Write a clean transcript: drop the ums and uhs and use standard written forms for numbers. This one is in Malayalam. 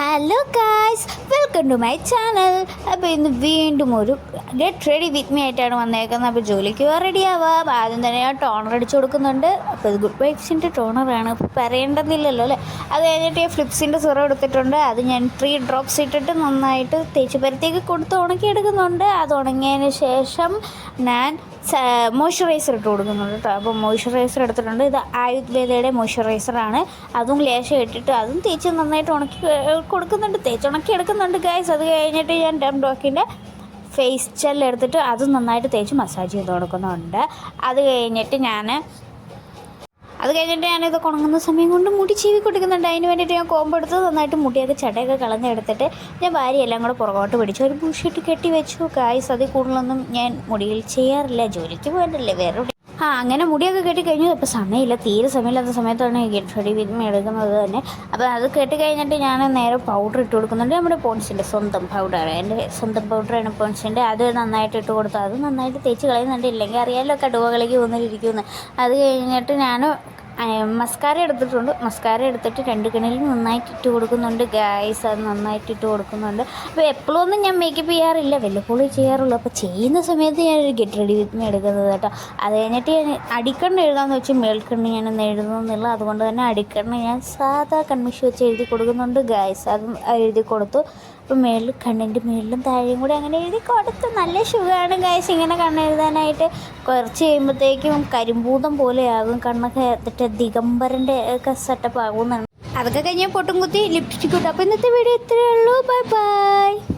Hello guys, welcome to my channel. അപ്പോൾ ഇന്ന് വീണ്ടും ഒരു ഗെറ്റ് റെഡി വിത്ത് മീ ആയിട്ടാണ് വന്നേക്കുന്നത്. അപ്പോൾ ജോലിക്ക് റെഡി ആവാം. ആദ്യം തന്നെ ഞാൻ ടോണർ അടിച്ചു കൊടുക്കുന്നുണ്ട്. അപ്പോൾ ഇത് ഗുഡ് വൈബ്സിൻ്റെ ടോണറാണ്, പറയേണ്ടതില്ലല്ലോ അല്ലേ. അത് കഴിഞ്ഞിട്ട് ഫ്ലിപ്സിൻ്റെ സിറം എടുത്തിട്ടുണ്ട്. അത് ഞാൻ 3 ഡ്രോപ്സ് ഇട്ടിട്ട് നന്നായിട്ട് തേച്ച് പരത്തേക്ക് കൊടുത്ത് ഉണക്കിയെടുക്കുന്നുണ്ട്. അത് ഉണങ്ങിയതിന് ശേഷം ഞാൻ മോയ്സ്ചറൈസർ ഇട്ട് കൊടുക്കുന്നുണ്ട് കേട്ടോ. അപ്പോൾ മോയ്സ്ചറൈസർ എടുത്തിട്ടുണ്ട്. ഇത് ആയുർവേദയുടെ മോയ്സ്ചറൈസറാണ്. അതും ലേശം ഇട്ടിട്ട് അതും തേച്ച് നന്നായിട്ട് ഉണക്കി കൊടുക്കുന്നുണ്ട്, തേച്ചുണക്കി എടുക്കുന്നുണ്ട് ഗൈസ്. അത് കഴിഞ്ഞിട്ട് ഞാൻ ഡോക്കിൻ്റെ ഫേസ് ജെൽ എടുത്തിട്ട് അതും നന്നായിട്ട് തേച്ച് മസാജ് ചെയ്ത് കൊടുക്കുന്നുണ്ട്. അത് കഴിഞ്ഞിട്ട് ഞാനിത് ഉണങ്ങുന്ന സമയം കൊണ്ട് മുടി ചീവി കൊടുക്കുന്നുണ്ട്. അതിന് വേണ്ടിയിട്ട് ഞാൻ കോമ്പ് എടുത്ത് നന്നായിട്ട് മുടിയൊക്കെ ചടയൊക്കെ കളഞ്ഞെടുത്തിട്ട് ഞാൻ ഭാര്യ എല്ലാം കൂടെ പുറകോട്ട് പിടിച്ച് ഒരു ബുഷിട്ട് കെട്ടി വെച്ചു ഗായ്സ്. അതിൽ കൂടുതലൊന്നും ഞാൻ മുടിയിൽ ചെയ്യാറില്ല, ജോലിക്ക് പോയിട്ടല്ലേ വേറെ. അങ്ങനെ മുടിയൊക്കെ കെട്ടി കഴിഞ്ഞു. ഇപ്പോൾ സമയമില്ല, തീരെ സമയമില്ലാത്ത സമയത്താണ് ഗെറ്റ് റെഡി വിത്ത് മീ എടുക്കുന്നത് തന്നെ. അപ്പോൾ അത് കെട്ടി കഴിഞ്ഞിട്ട് ഞാൻ നേരെ പൗഡർ ഇട്ട് കൊടുക്കുന്നുണ്ട്. നമ്മുടെ പോൺസിൻ്റെ സ്വന്തം പൗഡർ, എൻ്റെ സ്വന്തം പൗഡറാണ് പോൺസിൻ്റെ. അത് നന്നായിട്ട് ഇട്ട് കൊടുത്തു. അത് നന്നായിട്ട് തേച്ച് കളയുന്നുണ്ട്. ഇല്ലെങ്കിൽ അറിയാമല്ലോ കടുവകളിലേക്ക് വന്നിരിക്കുന്നു. അത് കഴിഞ്ഞിട്ട് ഞാൻ മസ്കാര എടുത്തിട്ടുണ്ട്. മസ്കാര എടുത്തിട്ട് 2 കണ്ണിലും നന്നായിട്ട് ഇട്ട് കൊടുക്കുന്നുണ്ട് ഗായ്സ്. അത് നന്നായിട്ട് ഇട്ട് കൊടുക്കുന്നുണ്ട്. അപ്പോൾ എപ്പോഴും ഒന്നും ഞാൻ മേക്കപ്പ് ചെയ്യാറില്ല, വല്ലപ്പോഴും ചെയ്യാറുള്ളൂ. അപ്പോൾ ചെയ്യുന്ന സമയത്ത് ഞാനൊരു ഗെറ്റ് റെഡി വിത്ത് മീ എടുക്കുന്നത് കേട്ടോ. അത് കഴിഞ്ഞിട്ട് ഞാൻ അടിക്കണ്ണ് എഴുതാമെന്ന് വെച്ച് മേൽക്കണ്ണ് ഞാനൊന്ന് എഴുതുന്നില്ല. അതുകൊണ്ട് തന്നെ അടിക്കണ്ണ് ഞാൻ സാധാ കൺമിഷി വെച്ച് എഴുതി കൊടുക്കുന്നുണ്ട് ഗായ്സ്. അതും എഴുതി കൊടുത്തു. അപ്പോൾ കണ്ണിൻ്റെ മേളിലും താഴെയും കൂടെ അങ്ങനെ എഴുതി കൊടുത്ത് നല്ല സുഖമാണ് ഗായ്സ് ഇങ്ങനെ കണ്ണെഴുതാനായിട്ട്. കുറച്ച് കഴിയുമ്പോഴത്തേക്കും കരിമ്പൂതം പോലെയാകും കണ്ണൊക്കെ. എന്നിട്ട് ദിഗംബരൻ്റെ ഒക്കെ സെറ്റപ്പ് ആകുമെന്നാണ്. അതൊക്കെ കഴിഞ്ഞാൽ പൊട്ടും കുത്തി ലിപ്സ്റ്റിക് ഇട്ടു. അപ്പോൾ ഇന്നത്തെ വീഡിയോ ഇത്രയേ ഉള്ളൂ. Bye bye.